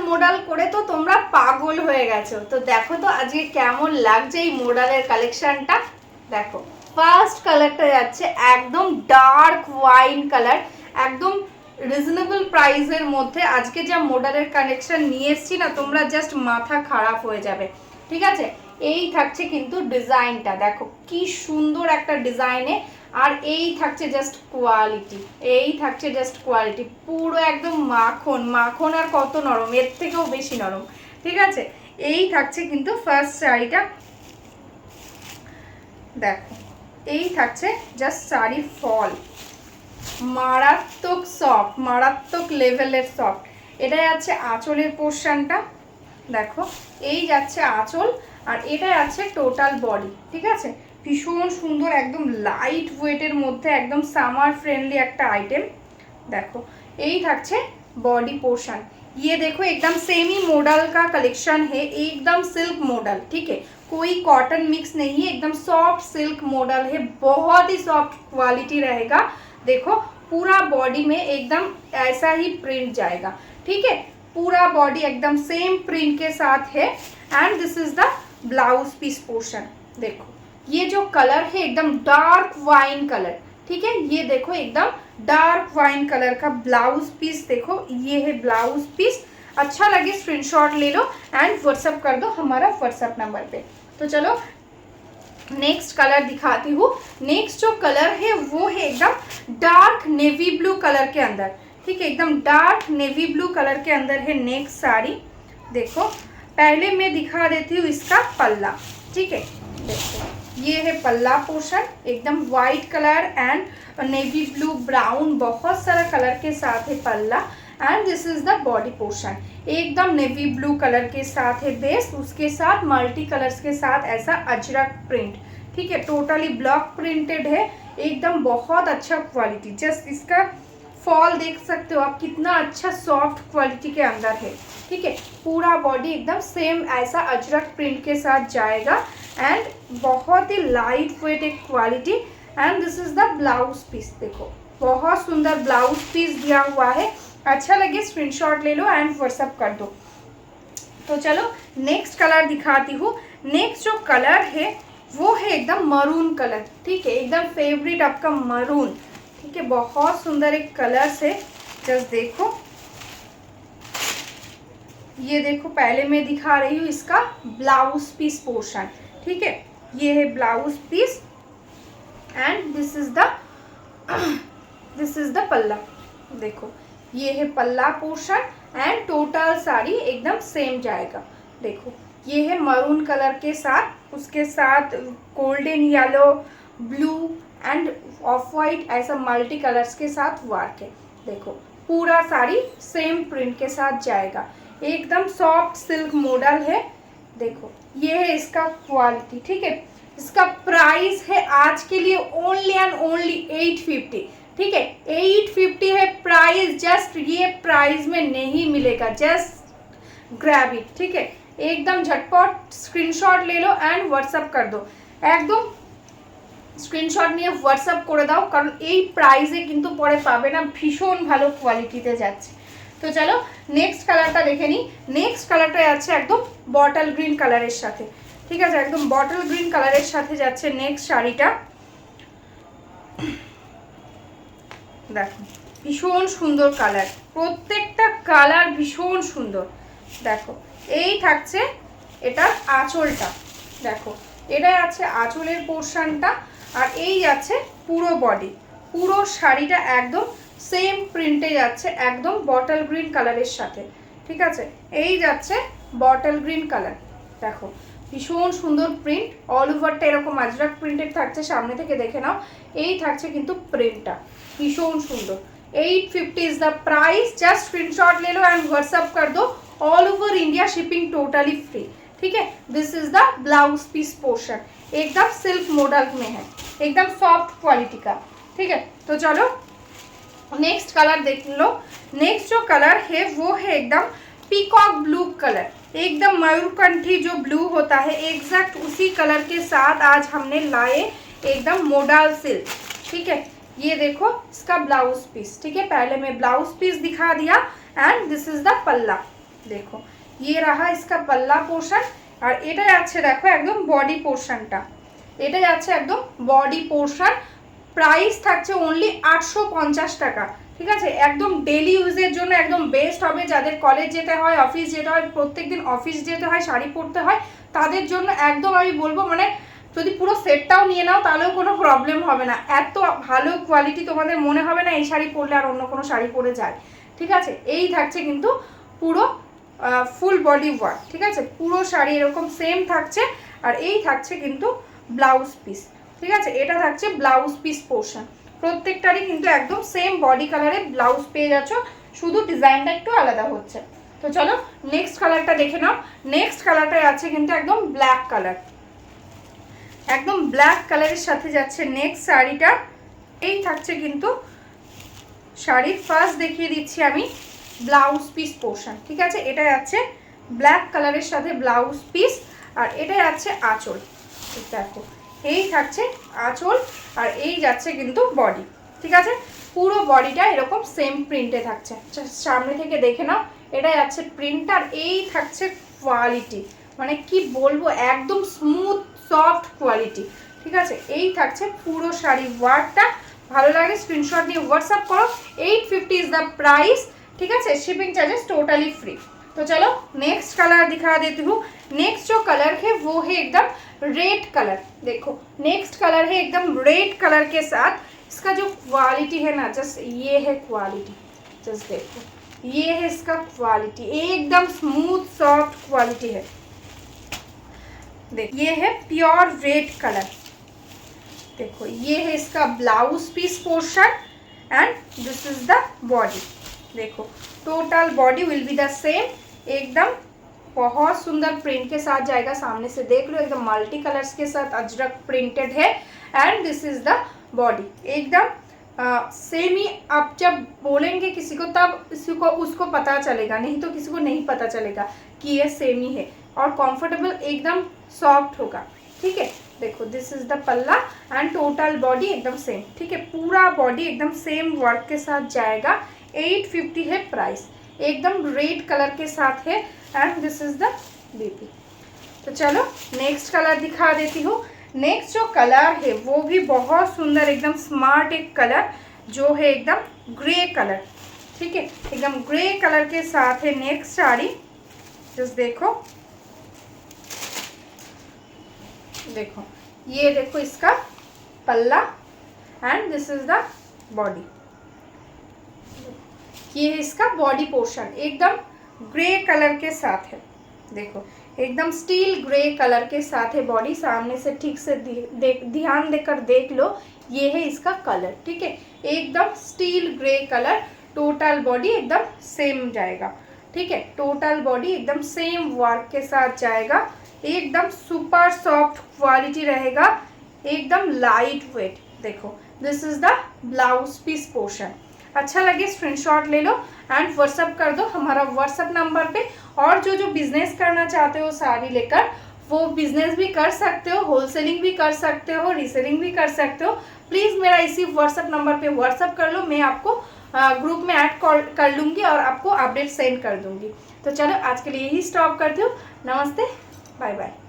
Modal করে তো তোমরা পাগল হয়ে গেছো। তো দেখো তো আজকে কেমন লাগছে এই মোডালের কালেকশনটা। দেখো ফার্স্ট কালারটা যাচ্ছে একদম ডার্ক ওয়াইন কালার, একদম রিজনেবল প্রাইসের মধ্যে। আজকে যা মোডালের কালেকশন নিয়ে এসছি না, তোমরা জাস্ট মাথা খারাপ হয়ে যাবে। ঠিক আছে, এই থাকছে কিন্তু ডিজাইনটা, দেখো কি সুন্দর একটা ডিজাইনে। আর এই থাকছে জাস্ট কোয়ালিটি, এই থাকছে জাস্ট কোয়ালিটি, পুরো একদম মাখন মাখন। আর কত নরম, এর থেকেও বেশি নরম। ঠিক আছে, এই থাকছে কিন্তু ফার্স্ট শাড়িটা। দেখো এই থাকছে জাস্ট শাড়ি ফল, মারাত্মক সফট, মারাত্মক লেভেলের সফট। এটা যাচ্ছে আঁচলের পোর্শনটা, দেখো এই যাচ্ছে আঁচল, আর এটা যাচ্ছে টোটাল বডি। ঠিক আছে, ভীষণ সুন্দর, একদম লাইট ওয়েটের মধ্যে, একদম সামার ফ্রেন্ডলি একটা आइटम। देखो यही থাকছে बॉडी पोर्शन। ये देखो एकदम सेमी मॉडल का कलेक्शन है, एकदम सिल्क मॉडल। ठीक है, कोई कॉटन मिक्स नहीं है, एकदम सॉफ्ट सिल्क मॉडल है, बहुत ही सॉफ्ट क्वालिटी रहेगा। देखो पूरा बॉडी में एकदम ऐसा ही प्रिंट जाएगा। ठीक है, पूरा बॉडी एकदम सेम प्रिंट के साथ है। And this is the blouse piece portion. देखो ये जो कलर है एकदम डार्क वाइन कलर। ठीक है, ये देखो एकदम डार्क वाइन कलर का ब्लाउज पीस। देखो ये है ब्लाउज पीस। अच्छा लगे स्क्रीनशॉट ले लो एंड व्हाट्सअप कर दो हमारा व्हाट्सअप नंबर पे। तो चलो नेक्स्ट कलर दिखाती हूँ। नेक्स्ट जो कलर है वो है एकदम डार्क नेवी ब्लू कलर के अंदर। ठीक है, एकदम डार्क नेवी ब्लू कलर के अंदर है नेक्स्ट साड़ी। देखो पहले मैं दिखा देती हूँ इसका पल्ला। ठीक है, देखो ये है पल्ला पोर्शन, एकदम white colour and navy blue brown, बहुत सारा कलर के साथ है पल्ला। And this is the body portion, एकदम नेवी ब्लू कलर के साथ है बेस, उसके साथ मल्टी कलर्स के साथ ऐसा अजरक प्रिंट। ठीक है, टोटली ब्लॉक प्रिंटेड है, एकदम बहुत अच्छा क्वालिटी। जस्ट इसका फॉल देख सकते हो आप, कितना अच्छा सॉफ्ट क्वालिटी के अंदर है। ठीक है, पूरा बॉडी एकदम सेम ऐसा अजरक प्रिंट के साथ जाएगा एंड बहुत ही लाइट वेट एक quality. And this is the blouse piece. देखो बहुत सुंदर ब्लाउज पीस दिया हुआ है, अच्छा लगे स्क्रीनशॉट ले लो एंड व्हाट्सअप कर दो। तो चलो नेक्स्ट कलर दिखाती हूँ। नेक्स्ट जो कलर है वो है एकदम मरून कलर। ठीक है, एकदम फेवरेट आपका मरून। ठीक है, बहुत सुंदर एक कलर से। जस्ट देखो ये देखो, पहले मैं दिखा रही हूँ इसका ब्लाउज पीस पोर्शन। ठीक है, ये है blouse piece and this is the पल्ला। देखो ये है पल्ला पोर्शन एंड टोटल साड़ी एकदम सेम जाएगा। देखो ये है मरून कलर के साथ, उसके साथ golden yellow blue end of white ऐसा मल्टी कलर्स के साथ वर्क है। देखो पूरा साड़ी सेम प्रिंट के साथ जाएगा, एकदम सॉफ्ट सिल्क मॉडल है। देखो ये है इसका क्वालिटी। ठीक है, इसका प्राइस है आज के लिए ओनली एंड ओनली 850। ठीक है, 850 है प्राइस, जस्ट ये प्राइस में नहीं मिलेगा, जस्ट ग्रैब इट। ठीक है, एकदम झटपट स्क्रीनशॉट ले लो एंड व्हाट्सअप कर दो। एकदम স্ক্রিনশট নিয়ে হোয়াটসঅ্যাপ করে দাও, কারণ এই প্রাইসে কিন্তু পরে পাবে না, ভীষণ ভালো কোয়ালিটিতে যাচ্ছে। তো চলো নেক্সট কালারটা দেখে নিই। নেক্সট কালারটা যাচ্ছে একদম বটল গ্রিন কালারের সাথে। ঠিক আছে, একদম বটল গ্রিন কালারের সাথে যাচ্ছে নেক্সট শাড়িটা। দেখো ভীষণ সুন্দর কালার, প্রত্যেকটা কালার ভীষণ সুন্দর। দেখো এই থাকছে এটা আঁচলটা। দেখো এটা যাচ্ছে আঁচলের পোর্শনটা, আর এই যাচ্ছে পুরো বডি। পুরো শাড়িটা একদম সেম প্রিন্টে যাচ্ছে, একদম বটল গ্রিন কালারের সাথে। ঠিক আছে, এই যাচ্ছে বটল গ্রিন কালার। দেখো ভীষণ সুন্দর প্রিন্ট, অল ওভারটা এরকম আজরাক প্রিন্টেড থাকছে, সামনে থেকে দেখে নাও। এই থাকছে কিন্তু প্রিন্টটা ভীষণ সুন্দর। 850 is the price, just screenshot ले लो एंड व्हाट्सअप कर दो। All over India shipping totally free. ठीक है, this is the blouse piece portion, एकदम सिल्क मॉडल में है, एकदम सॉफ्ट क्वालिटी का। ठीक है, तो चलो नेक्स्ट कलर देख लो। नेक्स्ट जो कलर है वो है एकदम पीकॉक ब्लू कलर, एकदम मयूरकंठी जो ब्लू होता है एग्जैक्ट उसी कलर के साथ आज हमने लाए एकदम मोडाल सिल्क। ठीक है, ये देखो इसका ब्लाउज पीस। ठीक है, पहले मैं ब्लाउज पीस दिखा दिया एंड दिस इज द पल्ला। দেখো ये रहा इसका पल्ला पोर्शन আর এটা যাচ্ছে দেখো একদম বডি পোর্শনটা, এটা যাচ্ছে একদম বডি পোর্শন। প্রাইস থাকছে অনলি 850 টাকা, ঠিক আছে। একদম ডেলি ইউজের জন্য একদম বেস্ট হবে, যাদের কলেজ যেতে হয়, অফিস যেতে হয়, প্রত্যেকদিন অফিস যেতে হয়, শাড়ি পরতে হয়, তাদের জন্য একদম আমি বলবো মানে যদি পুরো সেটটাও নিয়ে নাও তাহলেও কোনো প্রবলেম হবে না। এত ভালো কোয়ালিটি, তোমাদের মনে হবে না এই শাড়ি পরলে আর অন্য কোনো শাড়ি পরে যায়, ঠিক আছে। এই থাকছে কিন্তু পুরো ফুল বডি ওয়ার্ক, ঠিক আছে। পুরো শাড়ি এরকম সেম থাকছে আর এই থাকছে কিন্তু ব্লাউজ পিস, ঠিক আছে। এটা থাকছে ব্লাউজ পিস পোর্শন, প্রত্যেকটারই কিন্তু একদম সেম বডি কালারে ব্লাউজ পেয়ে যাচ্ছ, শুধু ডিজাইনটা একটু আলাদা হচ্ছে। তো চলো নেক্সট কালারটা দেখে নাও। নেক্সট কালারটা আছে কিন্তু একদম ব্ল্যাক কালার, একদম ব্ল্যাক কালারের সাথে যাচ্ছে নেক্সট শাড়িটা। এই থাকছে কিন্তু শাড়ির ফার্স্ট দেখিয়ে দিচ্ছি আমি ব্লাউজ পিস পোর্শন, ঠিক আছে। এটা যাচ্ছে ব্ল্যাক কালারের সাথে ব্লাউজ পিস আর এটা যাচ্ছে আঁচল, দেখো এই থাকছে আঁচল আর এই যাচ্ছে কিন্তু বডি, ঠিক আছে। পুরো বডিটা এরকম সেম প্রিন্টে থাকছে, সামনে থেকে দেখে নাও। এটা যাচ্ছে প্রিন্ট আর এই থাকছে কোয়ালিটি, মানে কি বলবো একদম স্মুথ সফট কোয়ালিটি, ঠিক আছে। এই থাকছে পুরো শাড়ি ওয়ার্কটা। ভালো লাগে স্ক্রিনশট দিয়ে হোয়াটসঅ্যাপ করো। 850 इज द प्राइस, ठीक है। Shipping charges totally free. तो चलो नेक्स्ट कलर दिखा देती हूँ। नेक्स्ट जो कलर है वो है एकदम रेड कलर, देखो नेक्स्ट कलर है एकदम रेड कलर के साथ। इसका जो क्वालिटी है ना, जस्ट ये है क्वालिटी, जस्ट देखो ये है इसका क्वालिटी, एकदम स्मूथ सॉफ्ट क्वालिटी है। देख ये है प्योर रेड कलर, देखो ये है इसका blouse piece portion and this is the body. देखो total body will be the same, एकदम बहुत सुंदर प्रिंट के साथ जाएगा। सामने से देख लो एकदम मल्टी कलर्स के साथ अजरक प्रिंटेड है and this is the body. एकदम सेम ही आप जब बोलेंगे किसी को तब उसको पता चलेगा, नहीं तो किसी को नहीं पता चलेगा कि ये सेम ही है। और कंफर्टेबल एकदम सॉफ्ट होगा, ठीक है। देखो दिस इज द पल्ला एंड टोटल बॉडी एकदम सेम, ठीक है। पूरा बॉडी एकदम सेम वर्क के साथ जाएगा। 850 है प्राइस, एकदम रेड कलर के साथ है and this is the BP. तो चलो नेक्स्ट कलर दिखा देती हूँ। नेक्स्ट जो कलर है वो भी बहुत सुंदर एकदम स्मार्ट एक कलर, जो है एकदम ग्रे कलर, ठीक है। एकदम ग्रे कलर के साथ है नेक्स्ट साड़ी। जस्ट देखो, देखो ये देखो इसका पल्ला and this is the body. ये है इसका बॉडी पोर्शन, एकदम ग्रे कलर के साथ है। देखो एकदम स्टील ग्रे कलर के साथ है बॉडी। सामने से ठीक से ध्यान देकर देख लो, ये है इसका कलर, ठीक है। एकदम steel grey colour, total body एकदम सेम जाएगा, ठीक है। टोटल बॉडी एकदम सेम वर्क के साथ जाएगा। एकदम सुपर सॉफ्ट क्वालिटी रहेगा, एकदम लाइट वेट। देखो this is the blouse piece portion. अच्छा लगे स्क्रीनशॉट ले लो एंड व्हाट्सअप कर दो हमारा व्हाट्सअप नंबर पे। और जो बिजनेस करना चाहते हो साड़ी लेकर, वो बिजनेस भी कर सकते हो, होलसेलिंग भी कर सकते हो, रीसेलिंग भी कर सकते हो। प्लीज़ मेरा इसी व्हाट्सअप नंबर पे व्हाट्सअप कर लो, मैं आपको ग्रुप में ऐड कर लूँगी और आपको अपडेट सेंड कर दूँगी। तो चलो आज के लिए यही स्टॉप करती हूँ। नमस्ते, बाय बाय।